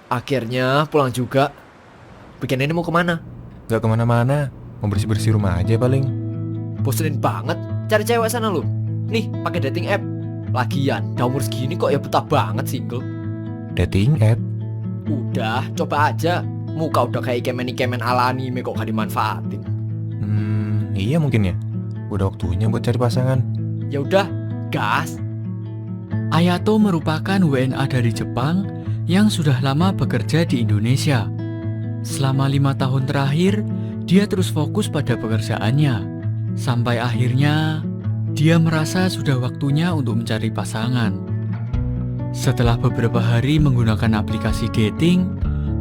Akhirnya pulang juga. Weekend ini mau kemana? Gak kemana-mana, mau bersih-bersih rumah aja paling. Bosenin banget cari cewek sana lu. Nih pakai dating app. Lagian udah umur segini kok ya betah banget single. Dating app? Udah coba aja. Muka udah kayak ikemen-ikemen ala anime kok gak dimanfaatin. Iya mungkin ya. Udah waktunya buat cari pasangan. Ya udah, gas. Ayato merupakan WNA dari Jepang yang sudah lama bekerja di Indonesia. Selama 5 tahun terakhir, dia terus fokus pada pekerjaannya. Sampai akhirnya, dia merasa sudah waktunya untuk mencari pasangan. Setelah beberapa hari menggunakan aplikasi dating,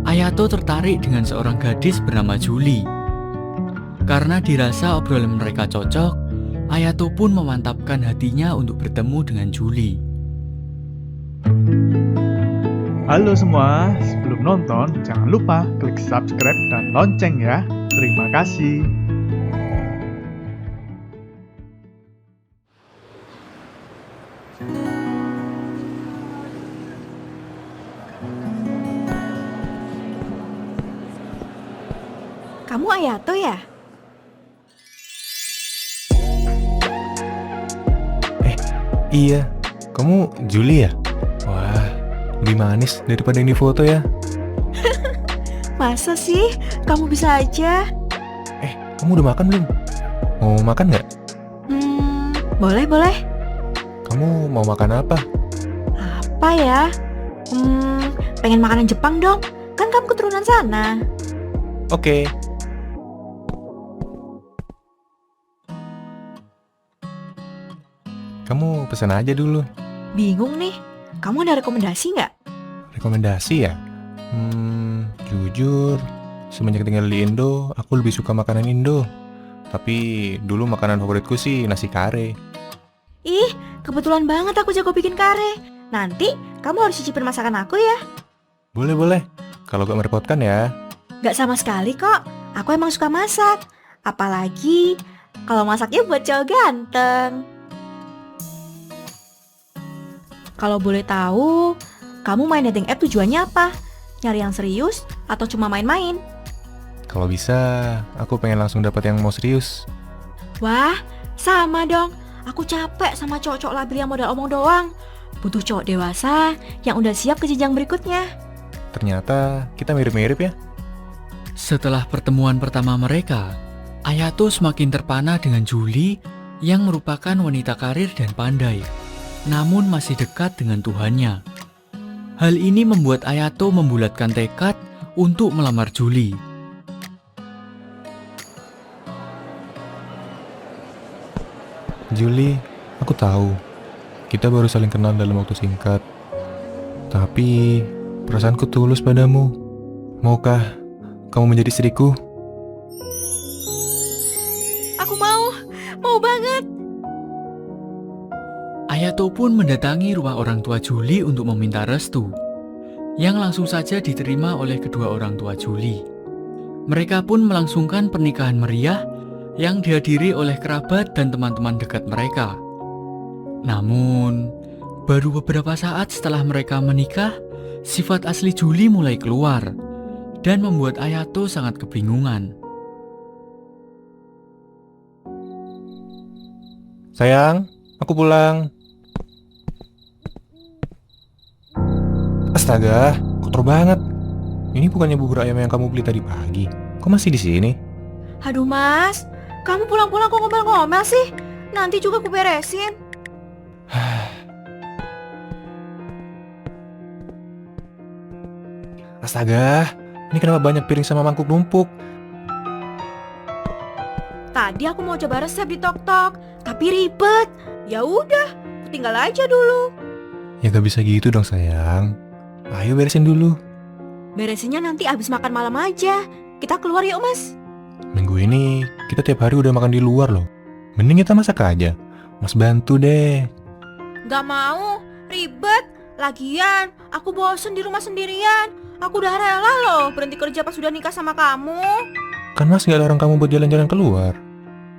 Ayato tertarik dengan seorang gadis bernama Julie. Karena dirasa obrolan mereka cocok, Ayato pun memantapkan hatinya untuk bertemu dengan Julie. Halo semua, sebelum nonton jangan lupa klik subscribe dan lonceng ya. Terima kasih. Kamu Ayato ya? Iya, kamu Julie ya? Wah, lebih manis daripada yang di foto ya. Masa sih? Kamu bisa aja? Kamu udah makan belum? Mau makan nggak? Boleh. Kamu mau makan apa? Apa ya? Pengen makanan Jepang dong. Kan kamu keturunan sana. Oke. Kamu pesan aja dulu. Bingung nih. Kamu ada rekomendasi nggak? Rekomendasi ya? Jujur, semenjak tinggal di Indo, aku lebih suka makanan Indo. Tapi dulu makanan favoritku sih nasi kare. Ih, kebetulan banget aku jago bikin kare. Nanti kamu harus cicipin masakan aku ya. Boleh. Kalau gak merepotkan ya. Gak sama sekali kok. Aku emang suka masak. Apalagi kalau masaknya buat cowok ganteng. Kalau boleh tahu, kamu main dating app tujuannya apa? Nyari yang serius atau cuma main-main? Kalau bisa, aku pengen langsung dapat yang mau serius. Wah, sama dong. Aku capek sama cowok-cowok labil yang modal omong doang. Butuh cowok dewasa yang udah siap ke jenjang berikutnya. Ternyata kita mirip-mirip ya. Setelah pertemuan pertama mereka, Ayato semakin terpana dengan Julie yang merupakan wanita karir dan pandai, namun masih dekat dengan Tuhannya. Hal ini membuat Ayato membulatkan tekad untuk melamar Julie. Julie, aku tahu kita baru saling kenal dalam waktu singkat. Tapi perasaanku tulus padamu. Maukah kamu menjadi istriku? Aku mau banget. Ayato pun mendatangi rumah orang tua Julie untuk meminta restu, yang langsung saja diterima oleh kedua orang tua Julie. Mereka pun melangsungkan pernikahan meriah yang dihadiri oleh kerabat dan teman-teman dekat mereka. Namun, baru beberapa saat setelah mereka menikah, sifat asli Julie mulai keluar dan membuat Ayato sangat kebingungan. Sayang, aku pulang. Astaga, kotor banget. Ini bukannya bubur ayam yang kamu beli tadi pagi. Kok masih di sini? Aduh mas, kamu pulang-pulang kok ngomel-ngomel sih? Nanti juga aku beresin. Astaga, ini kenapa banyak piring sama mangkuk numpuk? Tadi aku mau coba resep di TokTok, tapi ribet. Ya udah, aku tinggal aja dulu. Ya gak bisa gitu dong sayang. Ayo beresin dulu. Beresinnya nanti abis makan malam aja. Kita keluar yuk mas. Minggu ini kita tiap hari udah makan di luar loh. Mending kita masak aja. Mas bantu deh. Gak mau, ribet. Lagian, aku bosen di rumah sendirian. Aku udah rela loh berhenti kerja pas sudah nikah sama kamu. Kan Mas gak larang kamu buat jalan-jalan keluar.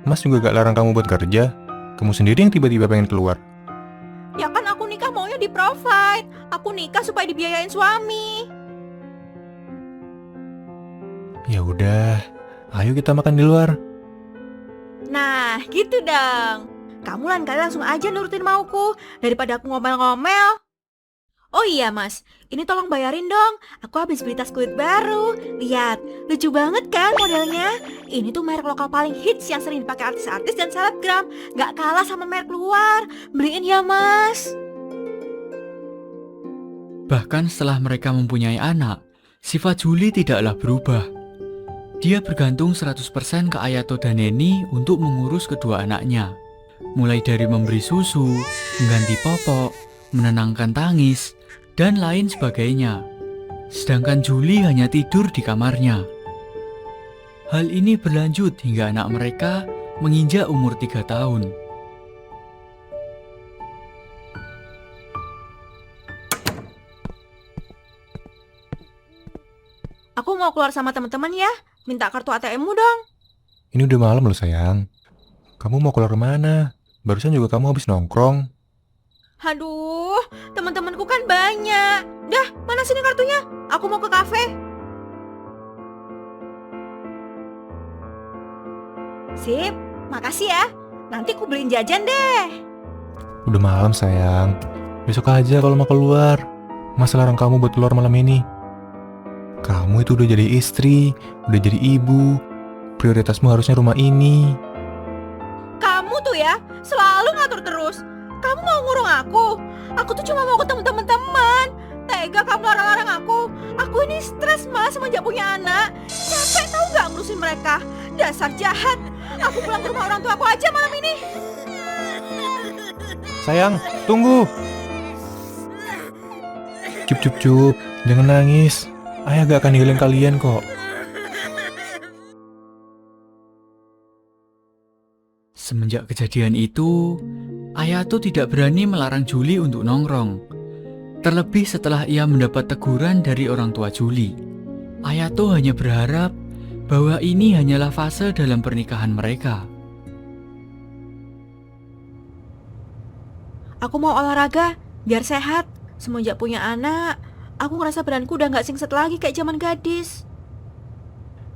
Mas juga gak larang kamu buat kerja. Kamu sendiri yang tiba-tiba pengen keluar. Ya kan aku nikah maunya di provide. Aku nikah supaya dibiayain suami. Ya udah, ayo kita makan di luar. Nah, gitu dong. Kamu lain kali langsung aja nurutin mauku daripada aku ngomel-ngomel. Oh iya mas, ini tolong bayarin dong. Aku habis beli tas kulit baru. Lihat, lucu banget kan modelnya. Ini tuh merek lokal paling hits yang sering dipakai artis-artis dan selebgram. Gak kalah sama merek luar. Beliin ya mas. Bahkan setelah mereka mempunyai anak, sifat Julie tidaklah berubah. Dia bergantung 100% ke Ayato dan Neni untuk mengurus kedua anaknya. Mulai dari memberi susu, mengganti popok, menenangkan tangis, dan lain sebagainya. Sedangkan Julie hanya tidur di kamarnya. Hal ini berlanjut hingga anak mereka menginjak umur 3 tahun. Aku mau keluar sama teman-teman ya. Minta kartu ATM-mu dong. Ini udah malam loh sayang. Kamu mau keluar kemana? Barusan juga kamu habis nongkrong. Aduh, teman-temanku kan banyak. Dah, mana sini kartunya? Aku mau ke kafe. Sip, makasih ya. Nanti aku beliin jajan deh. Udah malam sayang. Besok aja kalau mau keluar. Masa larang kamu buat keluar malam ini? Kamu itu udah jadi istri, udah jadi ibu. Prioritasmu harusnya rumah ini. Kamu tuh ya, selalu ngatur terus. Kamu mau ngurung aku? Aku tuh cuma mau ketemu teman-teman. Tega kamu larang-larang aku. Aku ini stres mas semenjak punya anak. Capek tahu nggak ngurusin mereka. Dasar jahat. Aku pulang ke rumah orang tua aku aja malam ini. Sayang, tunggu. Cup, jangan nangis. Ayah gak akan ninggalin kalian kok. Semenjak kejadian itu, Ayato tidak berani melarang Julie untuk nongkrong. Terlebih setelah ia mendapat teguran dari orang tua Julie. Ayato hanya berharap bahwa ini hanyalah fase dalam pernikahan mereka. Aku mau olahraga biar sehat. Semenjak punya anak, aku ngerasa badanku udah gak singset lagi kayak zaman gadis.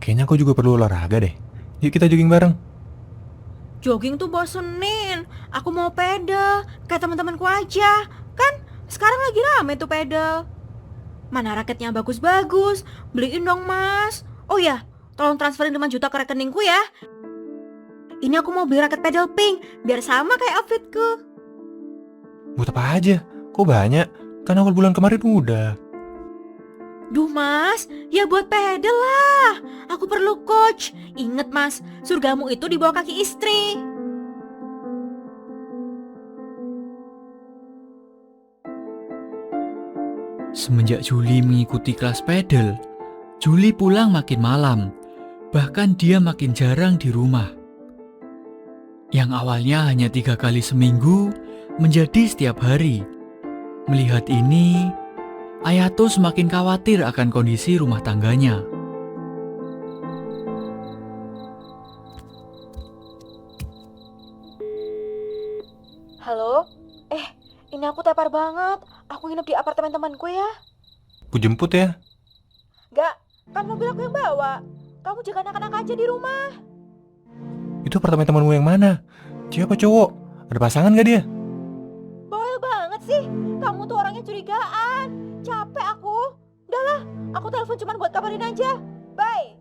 Kayaknya aku juga perlu olahraga deh. Yuk kita jogging bareng. Jogging tuh bosenin. Aku mau pedal kayak teman-temanku aja. Kan sekarang lagi rame tuh pedal. Mana raketnya bagus-bagus. Beliin dong mas. Oh ya, tolong transferin 5 juta ke rekeningku ya. Ini aku mau beli raket pedal pink biar sama kayak outfitku. Buat apa aja? Kok banyak? Kan awal bulan kemarin udah. Duh mas, ya buat pedal lah. Aku perlu coach. Ingat mas, surgamu itu di bawah kaki istri. Semenjak Julie mengikuti kelas pedal, Julie pulang makin malam. Bahkan dia makin jarang di rumah. Yang awalnya hanya 3 kali seminggu, menjadi setiap hari. Melihat ini, Ayato semakin khawatir akan kondisi rumah tangganya. Halo? Ini aku tepar banget. Aku nginep di apartemen temanku ya. Aku jemput ya. Gak, kan mobil aku yang bawa. Kamu jaga anak-anak aja di rumah. Itu apartemen temanmu yang mana? Cewek apa cowok? Ada pasangan gak dia? Bawel banget sih. Kamu tuh orangnya curigaan. Capek aku. Udahlah, aku telepon cuma buat kabarin aja. Bye.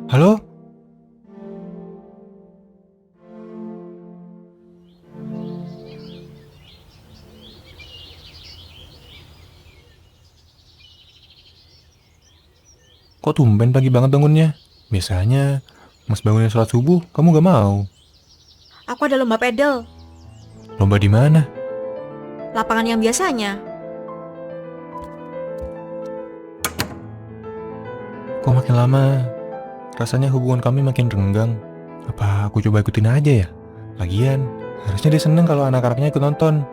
Halo? Kok tumben pagi banget bangunnya? Biasanya, mas bangunin sholat subuh, kamu gak mau. Aku ada lomba pedal. Lomba di mana? Lapangan yang biasanya. Kok makin lama, rasanya hubungan kami makin renggang. Apa aku coba ikutin aja ya? Lagian, harusnya dia seneng kalau anak-anaknya ikut nonton.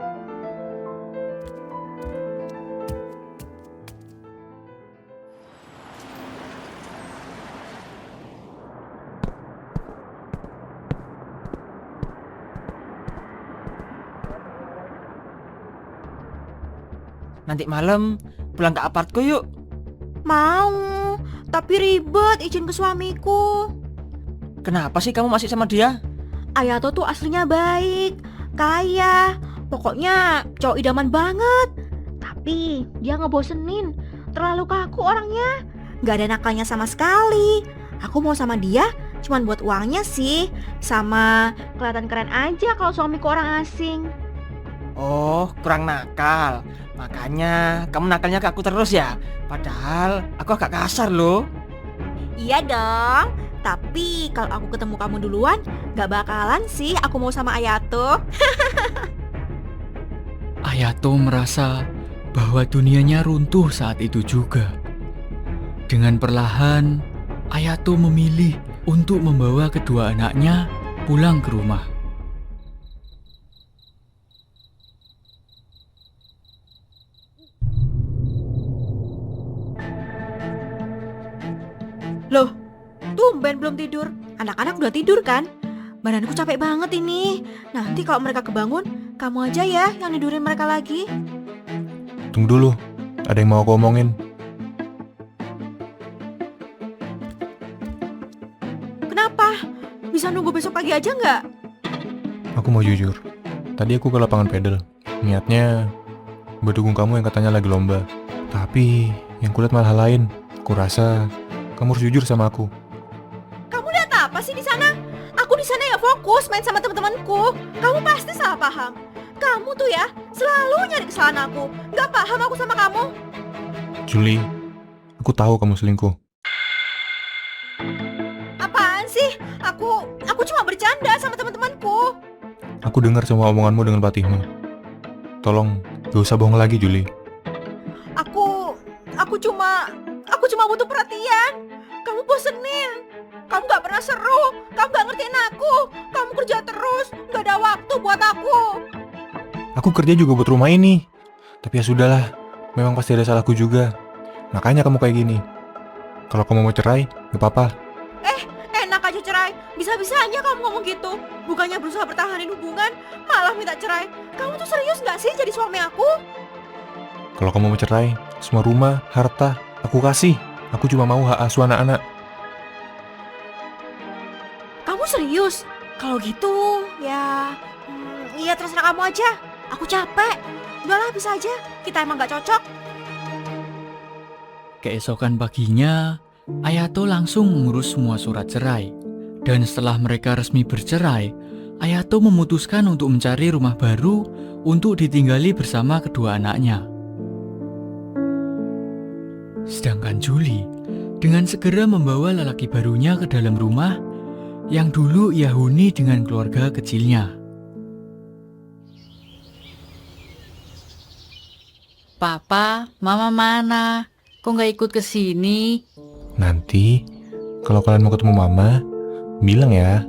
Nanti malam pulang ke apartku yuk. Mau. tapi ribet izin ke suamiku. Kenapa sih kamu masih sama dia? Ayato tuh aslinya baik, kaya, pokoknya cowok idaman banget. Tapi dia ngebosenin, terlalu kaku orangnya, gak ada nakalnya sama sekali. Aku mau sama dia cuman buat uangnya sih, sama kelihatan keren aja kalau suamiku orang asing. Oh, kurang nakal. Makanya kamu nakalnya ke aku terus ya? Padahal aku agak kasar loh. Iya dong, tapi kalau aku ketemu kamu duluan, gak bakalan sih aku mau sama Ayato. Ayato merasa bahwa dunianya runtuh saat itu juga. Dengan perlahan, Ayato memilih untuk membawa kedua anaknya pulang ke rumah. Loh, tumben belum tidur. Anak-anak udah tidur kan? Badanku capek banget ini. Nanti kalau mereka kebangun, kamu aja ya yang tidurin mereka lagi. Tunggu dulu, ada yang mau aku omongin. Kenapa? Bisa nunggu besok pagi aja nggak? Aku mau jujur, tadi aku ke lapangan pedal. Niatnya buat dukung kamu yang katanya lagi lomba. Tapi yang kulihat malah hal lain. Aku rasa kamu harus jujur sama aku. Kamu lihat apa sih di sana? Aku di sana ya fokus main sama teman-temanku. Kamu pasti salah paham. Kamu tuh ya selalu nyari kesalahan aku. Nggak paham aku sama kamu. Julie, aku tahu kamu selingkuh. Apaan sih? Aku cuma bercanda sama teman-temanku. Aku dengar semua omonganmu dengan patihmu. Tolong, gak usah bohong lagi, Julie. Aku cuma butuh perhatian. Kamu bosenin. Kamu gak pernah seru. Kamu gak ngertiin aku. Kamu kerja terus. Gak ada waktu buat aku. Aku kerja juga buat rumah ini. Tapi ya sudahlah, memang pasti ada salahku juga. Makanya kamu kayak gini. Kalau kamu mau cerai, gak apa-apa. Enak aja cerai. Bisa-bisanya kamu ngomong gitu. Bukannya berusaha pertahanin hubungan, malah minta cerai. Kamu tuh serius gak sih jadi suami aku? Kalau kamu mau cerai, semua rumah, harta, aku kasih. Aku cuma mau hak asuh anak-anak. Kamu serius? Kalau gitu, ya terserah kamu aja. Aku capek. Udahlah, bisa aja. Kita emang gak cocok. Keesokan paginya, Ayato langsung mengurus semua surat cerai. Dan setelah mereka resmi bercerai, Ayato memutuskan untuk mencari rumah baru untuk ditinggali bersama kedua anaknya. Sedangkan Julie dengan segera membawa lelaki barunya ke dalam rumah yang dulu ia huni dengan keluarga kecilnya. Papa, Mama mana? Kok nggak ikut ke sini? Nanti, kalau kalian mau ketemu Mama, bilang ya.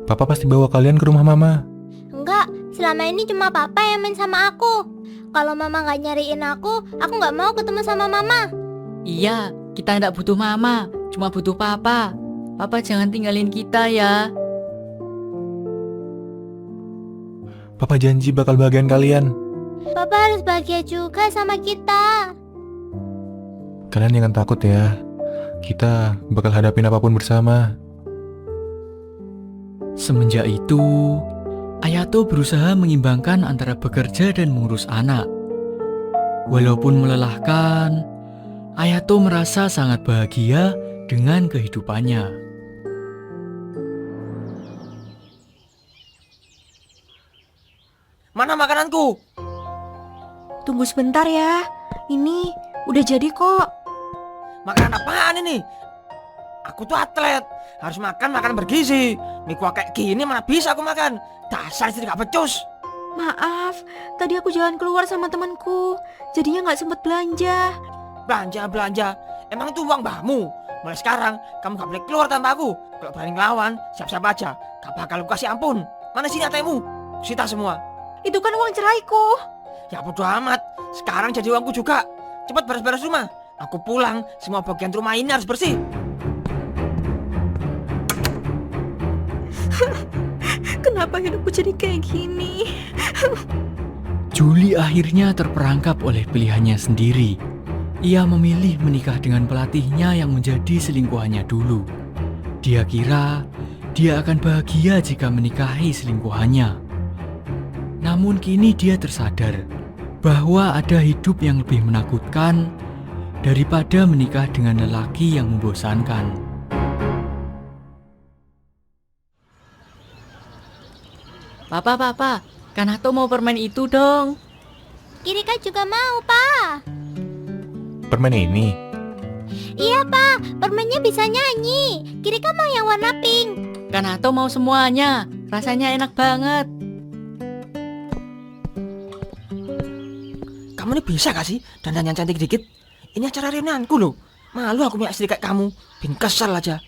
Papa pasti bawa kalian ke rumah Mama. Enggak, selama ini cuma Papa yang main sama aku. Kalau Mama nggak nyariin aku nggak mau ketemu sama Mama. Iya, kita nggak butuh Mama, cuma butuh Papa. Papa jangan tinggalin kita ya. Papa janji bakal bahagiain kalian. Papa harus bahagia juga sama kita. Kalian jangan takut ya. Kita bakal hadapin apapun bersama. Semenjak itu, Ayato berusaha mengimbangkan antara bekerja dan mengurus anak. Walaupun melelahkan, Ayato merasa sangat bahagia dengan kehidupannya. Mana makananku? Tunggu sebentar ya. Ini udah jadi kok. Makanan apaan ini? Aku tuh atlet, harus makan bergizi. Mie kuah kayak gini mana bisa aku makan. Dasar istri gak becus. Maaf, tadi aku jalan keluar sama temanku. Jadinya gak sempet belanja. Belanja. Emang itu uang mbahmu. Mulai sekarang kamu gak boleh keluar tanpa aku. Kalau berani ngelawan, siap-siap aja. Gak bakal aku kasih ampun. Mana sini ATM-mu? Sita semua. Itu kan uang ceraiku. Ya bodo amat. Sekarang jadi uangku juga. Cepat beres-beres rumah. Aku pulang, semua bagian rumah ini harus bersih. Kenapa hidupku jadi kayak gini? Julie akhirnya terperangkap oleh pilihannya sendiri. Ia memilih menikah dengan pelatihnya yang menjadi selingkuhannya dulu. Dia kira dia akan bahagia jika menikahi selingkuhannya. Namun kini dia tersadar bahwa ada hidup yang lebih menakutkan daripada menikah dengan lelaki yang membosankan. Papa, Kanato mau permen itu dong. Kirika juga mau, Pa. Permen ini. Iya, Pa. Permennya bisa nyanyi. Kirika mau yang warna pink. Kanato mau semuanya. Rasanya enak banget. Kamu ini bisa gak sih dandan yang cantik dikit? Ini acara reunionku loh. Malu aku punya istri kayak kamu. Bin kesel aja.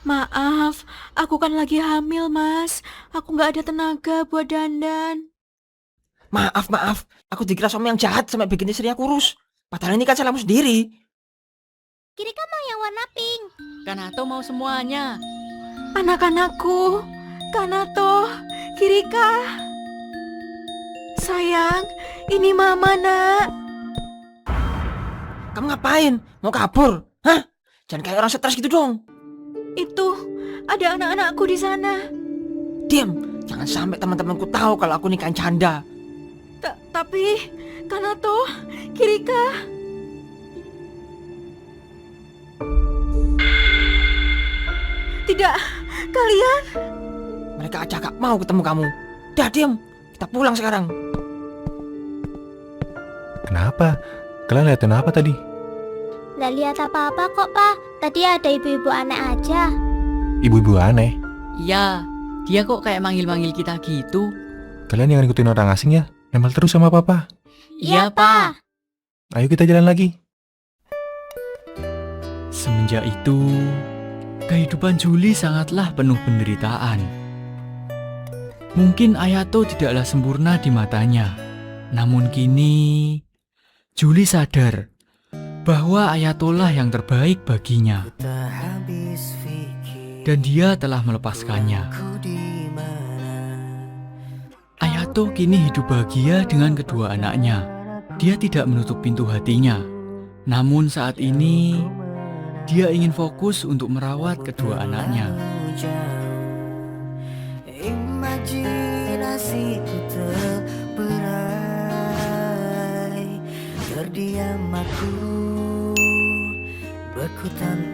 Maaf, aku kan lagi hamil, Mas. Aku nggak ada tenaga buat dandan. Maaf. Aku dikira suami yang jahat sampai bikin istrinya kurus. Padahal ini kan salahmu sendiri. Kirika mau yang warna pink. Kanato mau semuanya. Anak-anakku, Kanato, Kirika. Sayang, ini Mama, Nak. Kamu ngapain? Mau kabur? Hah? Jangan kayak orang stres gitu dong. Itu, ada anak-anakku di sana. Diam. Jangan sampai teman-temanku tahu kalau aku nikahin janda. Tapi, Kanato, Kirika. Tidak, kalian. Mereka aja gak mau ketemu kamu. Dah diam. Kita pulang sekarang. Kenapa? Kalian liatin apa tadi? Nggak lihat apa-apa kok, Pa. Tadi ada ibu-ibu aneh aja. Ibu-ibu aneh. Iya, dia kok kayak manggil-manggil kita gitu. Kalian jangan ikutin orang asing ya. Nempel terus sama papa. Iya, Pa. Ayo kita jalan lagi. Semenjak itu, kehidupan Julie sangatlah penuh penderitaan. Mungkin Ayato tidaklah sempurna di matanya. Namun kini, Julie sadar bahwa Ayatolah yang terbaik baginya. Dan dia telah melepaskannya. Ayato kini hidup bahagia dengan kedua anaknya. Dia tidak menutup pintu hatinya. Namun saat ini, dia ingin fokus untuk merawat kedua anaknya. Imajinasiku terberai, terdiam aku, beku tanpa